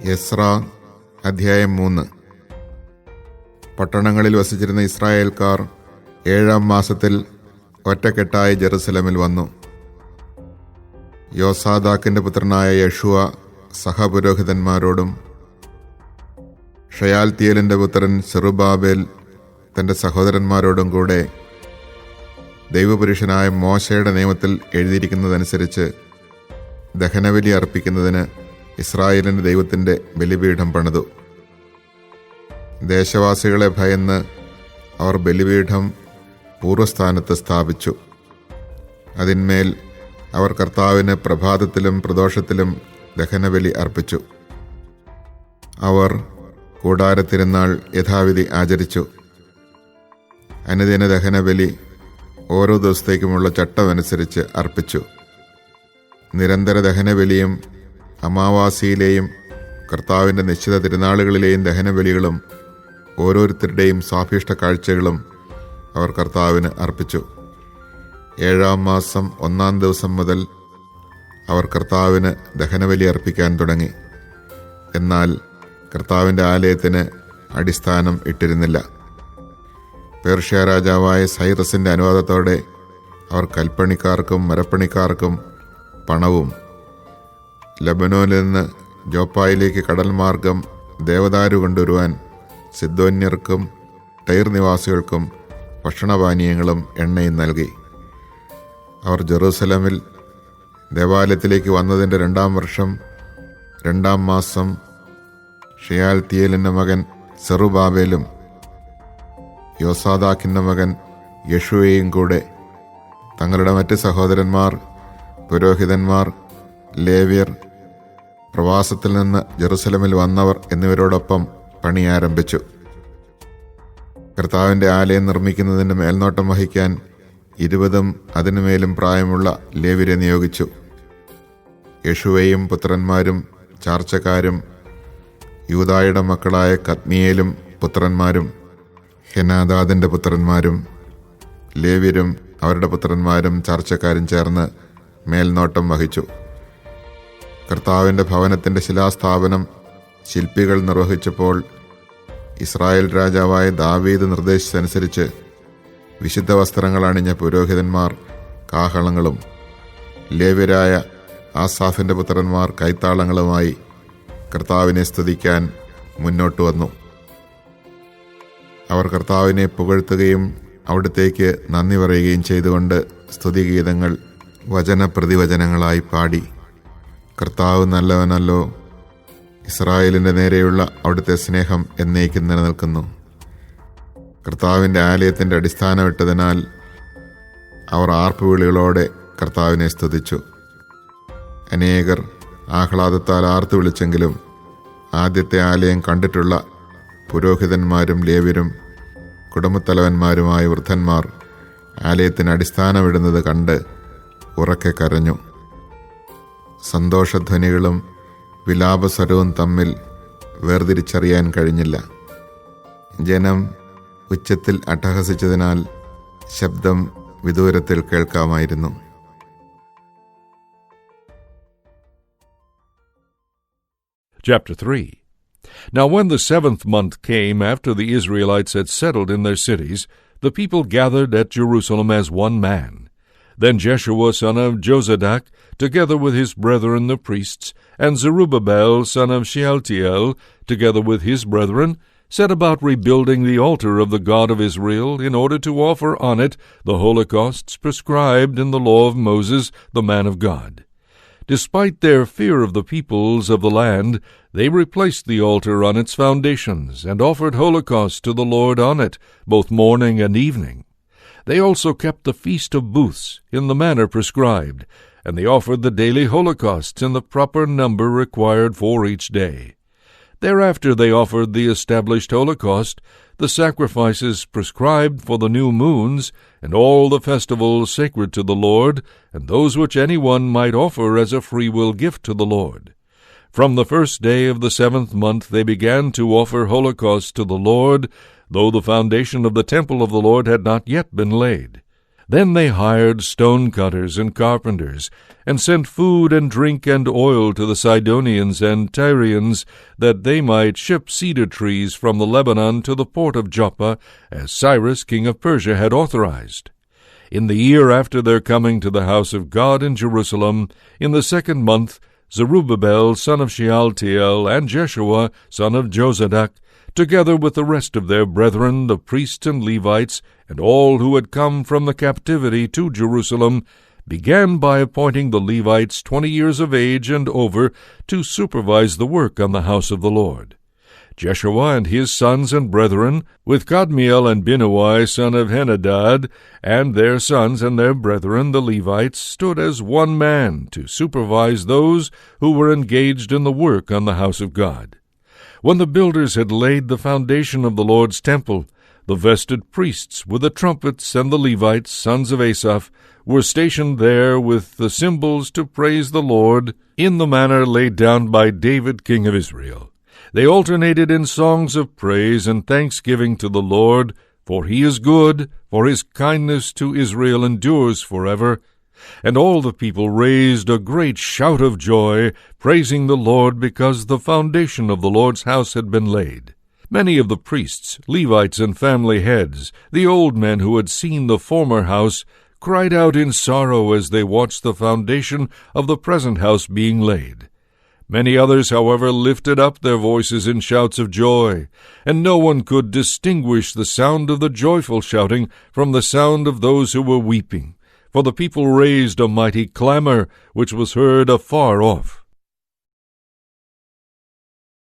എസ്ര അധ്യായം 3. പട്ടണങ്ങളിൽ വസിച്ചിരുന്ന ഇസ്രായേൽക്കാർ 7-ാം മാസത്തിൽ ഒറ്റക്കെട്ടായി ജെറുസലമിൽ വന്നു. യോസാദാക്കിന്റെ പുത്രനായ യശുവ സഹപുരോഹിതന്മാരോടും ഷയാൽത്തിയേലിന്റെ പുത്രൻ സെറുബാബേൽ തന്റെ സഹോദരന്മാരോടും കൂടെ ദൈവപുരുഷനായ മോശയുടെ നിയമത്തിൽ എഴുതിയിരിക്കുന്നതനുസരിച്ച് ദഹനബലി അർപ്പിക്കുന്നതിന് ഇസ്രായേലിന്റെ ദൈവത്തിന്റെ ബലിപീഠം പണിതു. ദേശവാസികളെ ഭയന്ന് അവർ ബലിപീഠം പൂർവ്വസ്ഥാനത്ത് സ്ഥാപിച്ചു. അതിന്മേൽ അവർ കർത്താവിന് പ്രഭാതത്തിലും പ്രദോഷത്തിലും ദഹനബലി അർപ്പിച്ചു. അവർ കൂടാരത്തിരുന്നാൾ യഥാവിധി ആചരിച്ചു. അനുദിന ദഹനബലി ഓരോ ദിവസത്തേക്കുമുള്ള ചട്ടമനുസരിച്ച് അർപ്പിച്ചു. നിരന്തര ദഹനബലിയും അമാവാസിയിലെയും കർത്താവിൻ്റെ നിശ്ചിത തിരുനാളുകളിലെയും ദഹനബലികളും ഓരോരുത്തരുടെയും സ്വാഭിഷ്ട കാഴ്ചകളും അവർ കർത്താവിന് അർപ്പിച്ചു. 7-ാം മാസം 1-ാം ദിവസം മുതൽ അവർ കർത്താവിന് ദഹനബലി അർപ്പിക്കാൻ തുടങ്ങി. എന്നാൽ കർത്താവിൻ്റെ ആലയത്തിന് അടിസ്ഥാനം ഇട്ടിരുന്നില്ല. പേർഷ്യ രാജാവായ സൈറസിൻ്റെ അനുവാദത്തോടെ അവർ കൽപ്പണിക്കാർക്കും മരപ്പണിക്കാർക്കും പണവും ലബനോനിൽ നിന്ന് ജോപ്പായിലേക്ക് കടൽ മാർഗം ദേവദാരു കൊണ്ടുവരുവാൻ സിദോന്യർക്കും ടൈർ നിവാസികൾക്കും ഭക്ഷണപാനീയങ്ങളും എണ്ണയും നൽകി. അവർ ജെറൂസലമിൽ ദേവാലയത്തിലേക്ക് വന്നതിൻ്റെ 2-ാം വർഷം 2-ാം മാസം ഷയാൽത്തിയേലിൻ്റെ മകൻ സെറുബാബേലും യോസാദാക്കിൻ്റെ മകൻ യശുവയും കൂടെ തങ്ങളുടെ മറ്റ് സഹോദരന്മാർ, പുരോഹിതന്മാർ, ലേവ്യർ, പ്രവാസത്തിൽ നിന്ന് ജെറുസലമിൽ വന്നവർ എന്നിവരോടൊപ്പം പണി ആരംഭിച്ചു. കർത്താവിൻ്റെ ആലയം നിർമ്മിക്കുന്നതിന് മേൽനോട്ടം വഹിക്കാൻ 20-ഉം അതിനുമേലും പ്രായമുള്ള ലേവ്യരെ നിയോഗിച്ചു. യശുവയും പുത്രന്മാരും ചാർച്ചക്കാരും യൂദായുടെ മക്കളായ കദ്മിയേലും പുത്രന്മാരും ഹെനാദാദിന്റെ പുത്രന്മാരും ലേവ്യരും അവരുടെ പുത്രന്മാരും ചാർച്ചക്കാരും ചേർന്ന് മേൽനോട്ടം വഹിച്ചു. കർത്താവിൻ്റെ ഭവനത്തിൻ്റെ ശിലാസ്ഥാപനം ശില്പികൾ നിർവഹിച്ചപ്പോൾ ഇസ്രായേൽ രാജാവായ ദാവീദ് നിർദ്ദേശിച്ചനുസരിച്ച് വിശുദ്ധ വസ്ത്രങ്ങൾ അണിഞ്ഞ പുരോഹിതന്മാർ കാഹളങ്ങളും ലേവ്യരായ ആസാഫിൻ്റെ പുത്രന്മാർ കൈത്താളങ്ങളുമായി കർത്താവിനെ സ്തുതിക്കാൻ മുന്നോട്ട് വന്നു. അവർ കർത്താവിനെ പുകഴ്ത്തുകയും അവിടത്തേക്ക് നന്ദി പറയുകയും ചെയ്തുകൊണ്ട് സ്തുതിഗീതങ്ങൾ വചനപ്രതിവചനങ്ങളായി പാടി. കർത്താവ് നല്ലവനല്ലോ, ഇസ്രായേലിൻ്റെ നേരെയുള്ള അവിടുത്തെ സ്നേഹം എന്നേക്കും നിലനിൽക്കുന്നു. കർത്താവിൻ്റെ ആലയത്തിൻ്റെ അടിസ്ഥാനമിട്ടതിനാൽ അവർ ആർപ്പുവിളികളോടെ കർത്താവിനെ സ്തുതിച്ചു. അനേകർ ആഹ്ലാദത്താൽ ആർത്തു വിളിച്ചെങ്കിലും ആദ്യത്തെ ആലയം കണ്ടിട്ടുള്ള പുരോഹിതന്മാരും ലേവ്യരും കുടുംബത്തലവന്മാരുമായ വൃദ്ധന്മാർ ആലയത്തിന് അടിസ്ഥാനമിടുന്നത് കണ്ട് ഉറക്കെ കരഞ്ഞു. സന്തോഷധ്വനികളും വിലാപസ്വരവും തമ്മിൽ വേർതിരിച്ചറിയാൻ കഴിഞ്ഞില്ല. ജനം ഉച്ചത്തിൽ അട്ടഹസിച്ചതിനാൽ ശബ്ദം വിദൂരത്തിൽ കേൾക്കാമായിരുന്നു. Chapter 3. Now when the 7th month came, after the Israelites had settled in their cities, the people gathered at Jerusalem as one man. Then Jeshua son of Jozadak, together with his brethren the priests, and Zerubbabel son of Shealtiel, together with his brethren, set about rebuilding the altar of the God of Israel, in order to offer on it the holocausts prescribed in the law of Moses, the man of God. Despite their fear of the peoples of the land, they replaced the altar on its foundations, and offered holocausts to the Lord on it, both morning and evening. They also kept the Feast of Booths in the manner prescribed, and they offered the daily holocausts in the proper number required for each day. Thereafter they offered the established holocaust, the sacrifices prescribed for the new moons, and all the festivals sacred to the Lord, and those which anyone might offer as a freewill gift to the Lord. From the first day of the 7th month they began to offer holocausts to the Lord, though the foundation of the temple of the Lord had not yet been laid. Then they hired stone cutters and carpenters, and sent food and drink and oil to the Sidonians and Tyrians, that they might ship cedar trees from the Lebanon to the port of Joppa, as Cyrus king of Persia had authorized. In the year after their coming to the house of God in Jerusalem, in the 2nd month, Zerubbabel son of Shealtiel and Jeshua son of Jozadak, together with the rest of their brethren, the priests and Levites, and all who had come from the captivity to Jerusalem, began by appointing the Levites 20 years of age and over to supervise the work on the house of the Lord. Jeshua and his sons and brethren, with Kadmiel and Binnui son of Henadad, and their sons and their brethren, the Levites, stood as one man to supervise those who were engaged in the work on the house of God. When the builders had laid the foundation of the Lord's temple, the vested priests with the trumpets and the Levites, sons of Asaph, were stationed there with the cymbals to praise the Lord in the manner laid down by David king of Israel. They alternated in songs of praise and thanksgiving to the Lord, for he is good, for his kindness to Israel endures forever. And all the people raised a great shout of joy, praising the Lord because the foundation of the Lord's house had been laid. Many of the priests, Levites, and family heads, the old men who had seen the former house, cried out in sorrow as they watched the foundation of the present house being laid. Many others, however, lifted up their voices in shouts of joy, and no one could distinguish the sound of the joyful shouting from the sound of those who were weeping, for the people raised a mighty clamor, which was heard afar off.